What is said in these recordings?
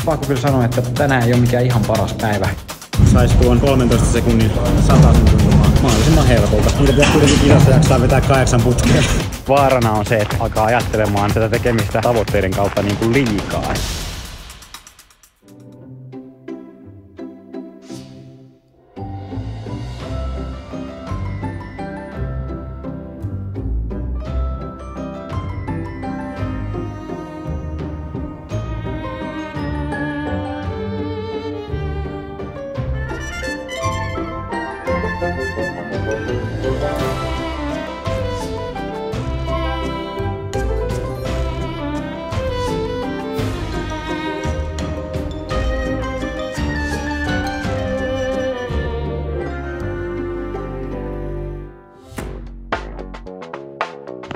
pakko kyllä sanoa, että tänään ei ole mikään ihan paras päivä. Sais tuon 13 sekunnin 100 tuntumaan mahdollisimman helpolta. Niitä pitäisi kuitenkin kisassa jaksaa vetää 8 putkeen. Vaarana on se, että alkaa ajattelemaan tätä tekemistä tavoitteiden kautta niin kuin liikaa.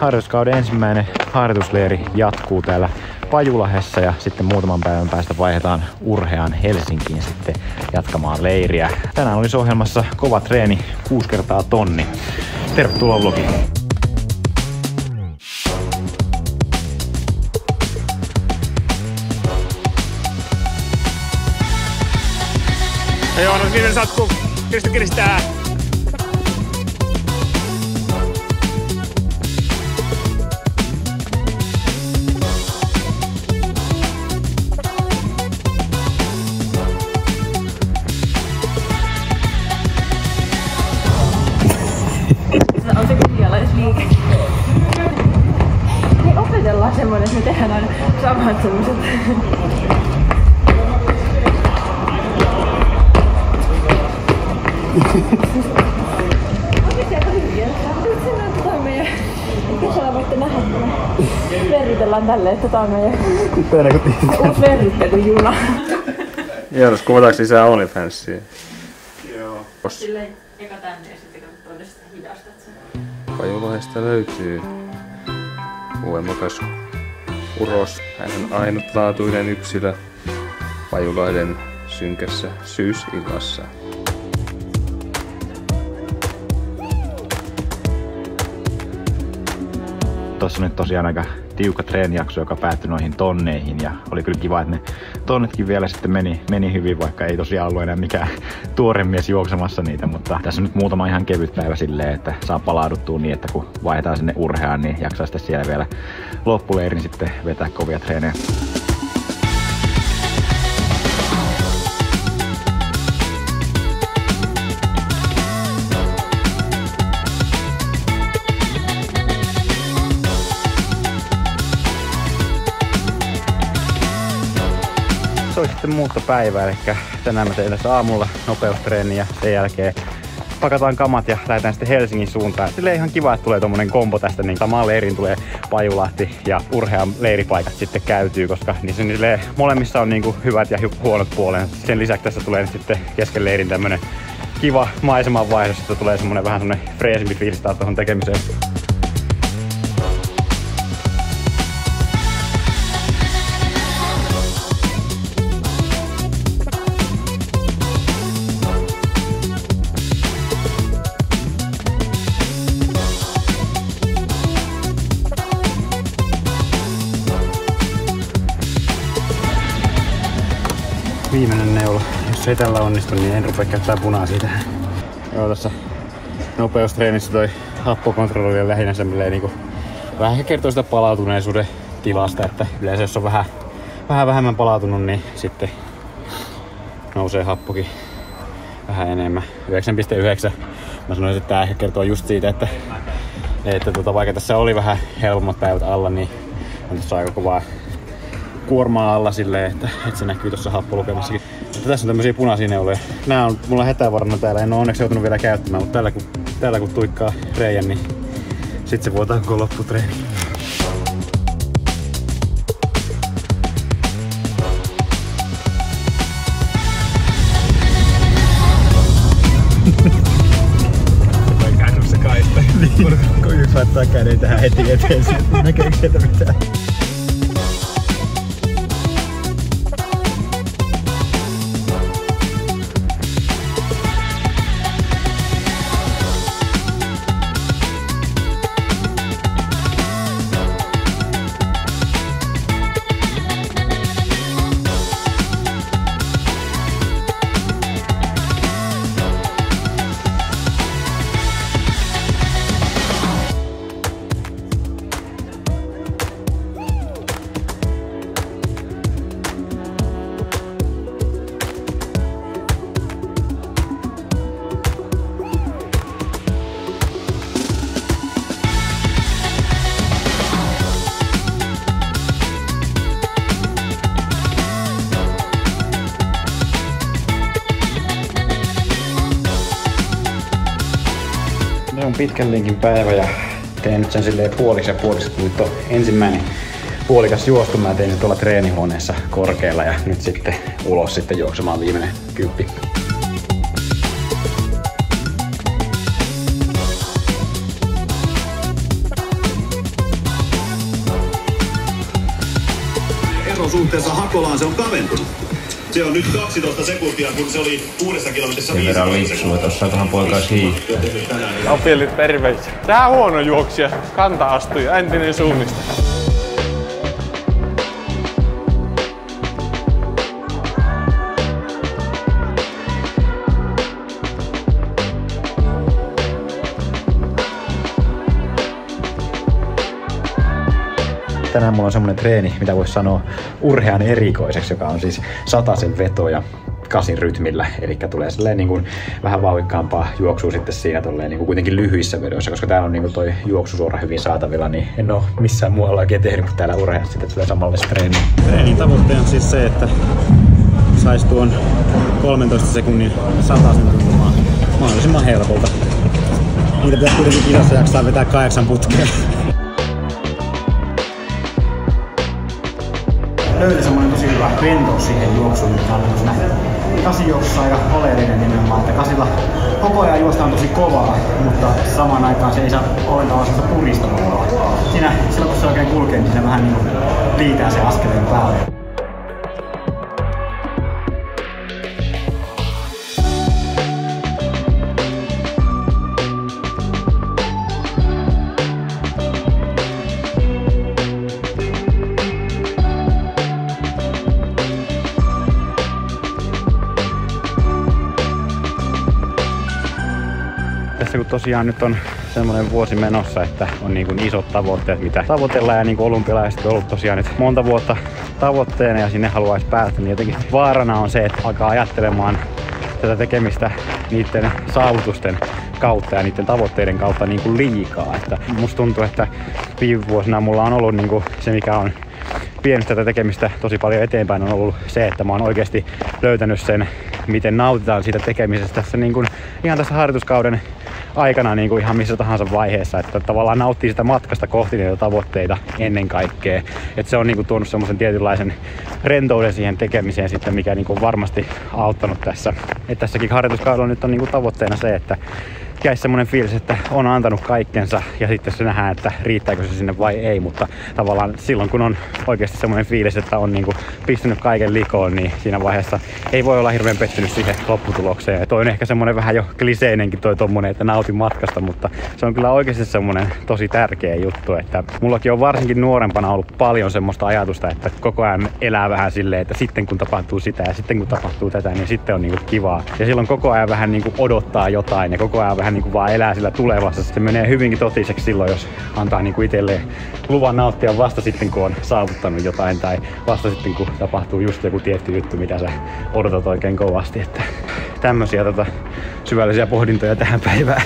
Harjoituskauden ensimmäinen harjoitusleiri jatkuu täällä Pajulahdessa ja sitten muutaman päivän päästä vaihdetaan Urheaan Helsinkiin sitten jatkamaan leiriä. Tänään olisi ohjelmassa kova treeni 6 kertaa tonni. Tervetuloa vlogiin! Joo, no siinä sattuu. Kiristää. On se kuvialaisliike. Niin opetellaan semmoinen, että me tehdään aina samat semmoiset. Oikeesti aika hyviä. Nyt sinne otetaan meidän... Kesällä voitte nähdä, että me verrytellään tälleen, että tää on meidän... verryttelyjuna. Joonas, kuvataanko lisää OnlyFansia? Joo. Silleen eka tänne ja sitten katsotaan, että hidastat sen. Pajulahdesta löytyy voimakas uros. Hän on ainutlaatuinen yksilö Pajulahden synkässä syysillassa. Tuossa nyt tosiaan aika tiukka treenijakso, joka päättyi noihin tonneihin ja oli kyllä kiva, että ne tonnetkin vielä sitten meni hyvin, vaikka ei tosiaan ollut enää mikään tuore mies juoksemassa niitä, mutta tässä on nyt muutama ihan kevyt päivä silleen, että saa palauduttua niin, että kun vaihdetaan sinne Urheaan, niin jaksaa sitten siellä vielä loppuleirin sitten vetää kovia treenejä. Se oli sitten muuttopäivä, eli tänään mä tein tässä aamulla nopeustreeni ja sen jälkeen pakataan kamat ja lähdetään sitten Helsingin suuntaan. Silleen ihan kiva, että tulee tommonen kombo tästä, niin samaan leiriin tulee Pajulahti ja Urhean leiripaikat sitten käytyy, koska niissä molemmissa on niinku hyvät ja huonot puolensa. Sen lisäksi tässä tulee sitten kesken leirin tämmönen kiva maisemanvaihdos, että tulee semmonen vähän semmonen freesimpi fiilis taas tohon tekemiseen. Viimeinen neula. Jos ei tällä onnistu, niin en rupea käyttää punaisia tähän. Joo, tässä nopeustreenissä toi happokontrolli on lähinnä semmoinen niinku vähän kertoo sitä palautuneisuuden tilasta, että yleensä jos on vähän vähemmän palautunut, niin sitten nousee happokin vähän enemmän. 9,9. Mä sanoisin, että tää ehkä kertoo just siitä, että vaikka tässä oli vähän helpommat päivät alla, niin on tässä aika kovaa kuormaa alla silleen, että se näkyy tuossa happolukemassakin. Mutta tässä on tämmösiä punaisia neuloja. Nää on mulla hätävarana täällä, en oo onneksi joutunut vielä käyttämään, mutta täällä kun tuikkaa reijän, niin sit se vuotaa koko lopputreeni. Kännyssä kaista. Kun yksi laittaa käden tähän heti eteen, näkeekö sieltä mitään? Se on pitkän linkin päivä ja tein nyt sen silleen puoliksi ja puoliksi. Nyt on ensimmäinen puolikas juostu. Mä tein nyt tuolla treenihuoneessa korkealla ja nyt sitten ulos sitten juoksemaan viimeinen 10. Ero suhteessa Hakolaan se on kaventunut. Se on nyt 12 sekuntia, kun se oli 6 kilometrissä 15 sekuntia. Tuossahan poikas hiihtyä. Apielit terveisiä. Tää huono juoksija, kanta-astuja, entinen suunnista. Tänään mulla on semmonen treeni, mitä voisi sanoa urhean erikoiseksi, joka on siis 100 veto ja 8 rytmillä. Eli tulee silleen niin kuin vähän vauhikkaampaa juoksua sitten siinä tolleen niin kuin kuitenkin lyhyissä vedoissa, koska täällä on niin kuin toi juoksusuora hyvin saatavilla, niin en oo missään muualla oikein tehnyt kuin täällä urheassa sitten tulee samanlaista treeniä. Treenin tavoitteena on siis se, että sais tuon 13 sekunnin 100 tuntumaan mahdollisimman helpolta. Niitä pitäisi kuitenkin kisassa jaksaa vetää 8 putkea. Löytyi semmoinen tosi hyvä rentous siihen juoksuun, mikä on tämmöisenä kasijuoksussa aika oleellinen nimenomaan, että kasilla koko ajan juostaan tosi kovaa, mutta samaan aikaan se ei saa ollenkaan sellaista puristamaa. Siinä, silloin kun se oikein kulkee, niin siinä vähän niin kuin liitää se askeleen päälle. Tässä kun tosiaan nyt on semmoinen vuosi menossa, että on niin kuin isot tavoitteet, mitä tavoitellaan ja niin kuin olympialaiset on ollut tosiaan nyt monta vuotta tavoitteena ja sinne haluaisi päästä, niin jotenkin vaarana on se, että alkaa ajattelemaan tätä tekemistä niiden saavutusten kautta ja niiden tavoitteiden kautta niin kuin liikaa. Että musta tuntuu, että viime vuosina mulla on ollut niin kuin se, mikä on vienyt tätä tekemistä tosi paljon eteenpäin, on ollut se, että mä oon oikeasti löytänyt sen, miten nautitaan siitä tekemisestä tässä niin kuin ihan tässä harjoituskauden aikana niin kuin ihan missä tahansa vaiheessa, että tavallaan nauttii sitä matkasta kohti niitä tavoitteita ennen kaikkea. Että se on niin kuin tuonut semmoisen tietynlaisen rentouden siihen tekemiseen sitten, mikä niin kuin varmasti auttanut tässä. Että tässäkin harjoituskaudella nyt on niin kuin tavoitteena se, että jäisi semmoinen fiilis, että on antanut kaikkensa ja sitten se nähdään, että riittääkö se sinne vai ei, mutta tavallaan silloin kun on oikeasti semmoinen fiilis, että on niinku pistänyt kaiken likoon, niin siinä vaiheessa ei voi olla hirveän pettynyt siihen lopputulokseen. Ja toi on ehkä semmoinen vähän jo kliseinenkin toi tommonen, että nautin matkasta, mutta se on kyllä oikeasti semmoinen tosi tärkeä juttu, että mullakin on varsinkin nuorempana ollut paljon semmoista ajatusta, että koko ajan elää vähän silleen, että sitten kun tapahtuu sitä ja sitten kun tapahtuu tätä, niin sitten on niinku kivaa. Ja silloin koko ajan vähän niinku odottaa jotain ja koko ajan vähän niin kuin vaan elää sillä tulevassa. Se menee hyvinkin totiseksi silloin, jos antaa niin kuin itselleen luvan nauttia vasta sitten, kun on saavuttanut jotain tai vasta sitten, kun tapahtuu just joku tietty juttu, mitä sä odotat oikein kovasti. Että tämmöisiä syvällisiä pohdintoja tähän päivään.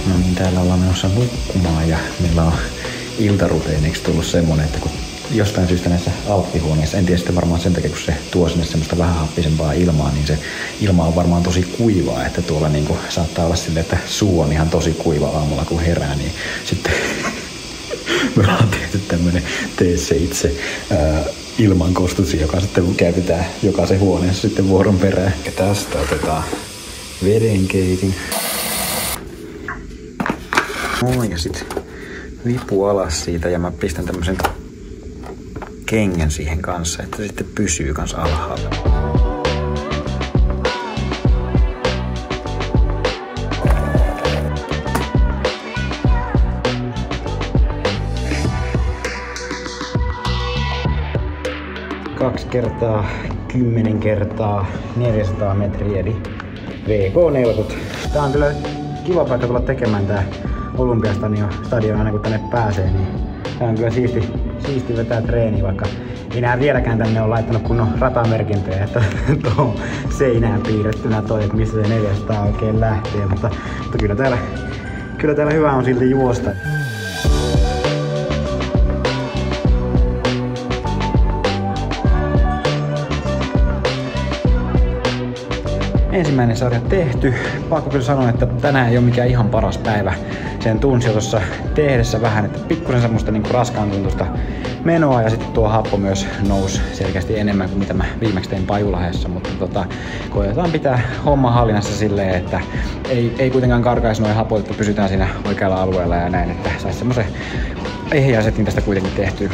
No niin, täällä ollaan menossa nukkumaan ja meillä on iltaruteiniksi tullut semmonen, että kun jostain syystä näissä alppihuoneissa, en tiedä sitten varmaan sen takia, kun se tuo sinne semmoista vähän happisempaa ilmaa, niin se ilma on varmaan tosi kuivaa, että tuolla niinku saattaa olla silleen, että suu on ihan tosi kuiva aamulla kun herää, niin sitten me ollaan tehty tämmönen tee se itse ilmankostusi, joka sitten käytetään jokaisen huoneessa sitten vuoron perään. Ja tästä otetaan vedenkeitin. Noin, ja sitten vipu alas siitä ja mä pistän tämmösen kengän siihen kanssa, että se sitten pysyy kans alhaalla. Kaksi kertaa 10 kertaa 400 metriä eli VK-nelkut. Tää on kyllä kiva paikka tulla tekemään tää Olympiastadion aina kun tänne pääsee, niin tää on kyllä siisti vetää treeniä, vaikka ei nää vieläkään tänne on laittanut kunnon ratamerkintöjä, että tuohon seinään piirrettynä toi, että missä se 400 oikein lähtee, mutta kyllä täällä hyvä on silti juosta. ensimmäinen sarja tehty. Pakko kyllä sanoa, että tänään ei ole mikään ihan paras päivä. Sen tunsi jo tuossa tehdessä vähän, että pikkusen semmoista niinku raskaan tuntusta menoa ja sitten tuo happo myös nousi selkeästi enemmän kuin mitä mä viimeksi tein Pajulahdessa, mutta koetaan pitää homma hallinnassa silleen, että ei kuitenkaan karkaisi noin hapot, että pysytään siinä oikealla alueella ja näin, että saisi semmoisen ehjää setin tästä kuitenkin tehtyä.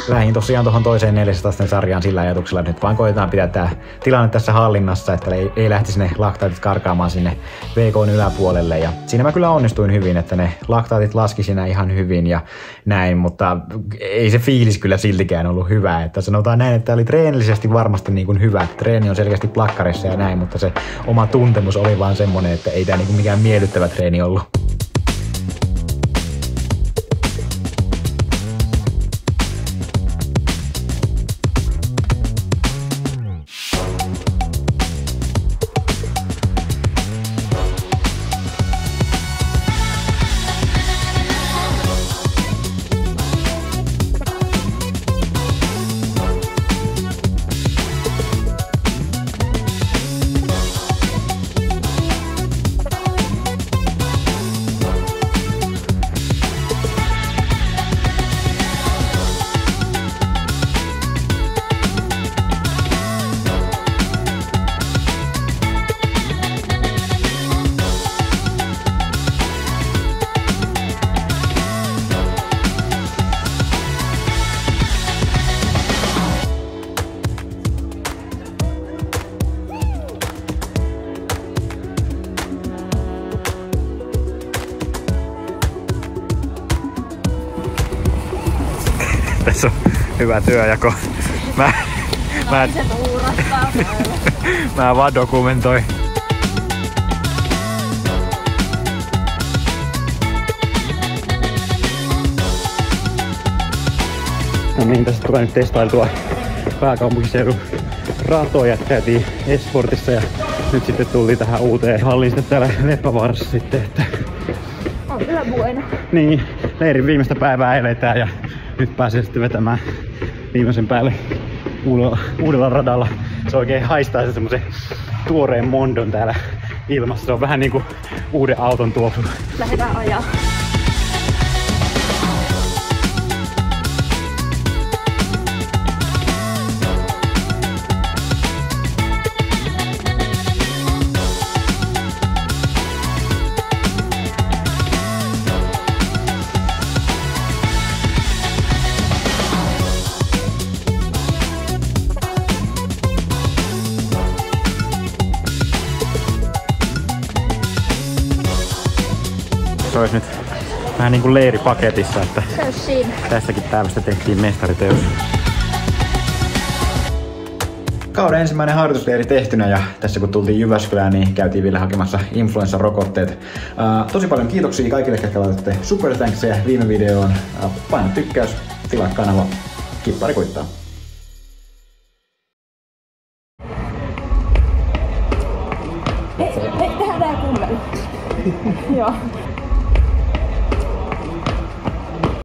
Lähdin tosiaan tuohon toiseen 400 sarjaan sillä ajatuksella, että nyt vaan koetetaan pitää tää tilanne tässä hallinnassa, että ei lähtisi ne laktaatit karkaamaan sinne VK:n yläpuolelle. Ja siinä mä kyllä onnistuin hyvin, että ne laktaatit laski siinä ihan hyvin ja näin, mutta ei se fiilis kyllä siltikään ollut hyvä. Että sanotaan näin, että oli treenillisesti varmasti niin kuin hyvä. Treeni on selkeästi plakkarissa ja näin, mutta se oma tuntemus oli vaan semmonen, että ei tää niin kuin mikään miellyttävä treeni ollut. Tässä on hyvä työjako. Mä vaan dokumentoin. No niin, tässä tulee nyt testailtua pääkaupunkiseudun ratoja. Käytiin Esportissa ja nyt sitten tultiin tähän uuteen halliin sitten täällä Leppävaarassa sitten. Että... On kyllä bueno. Niin, leirin viimeistä päivää eletään ja nyt pääsee sitten vetämään viimeisen päälle uudella radalla. Se oikein haistaa se semmosen tuoreen mondon täällä ilmassa. Se on vähän niinku uuden auton tuoksu. Lähdetään ajaa. Se olisi nyt vähän niin kuin leiripaketissa, että tästäkin päivästä tehtiin mestariteos. Kauden ensimmäinen harjoitusleiri tehtynä ja tässä kun tultiin Jyväskylään, niin käytiin vielä hakemassa influenssarokotteet. Tosi paljon kiitoksia kaikille, jotka laitatte super thanksia viime videoon. Paina tykkäys, tilaa kanava, kippari kuittaa. Hei, tehdään tää kummeli. Joo.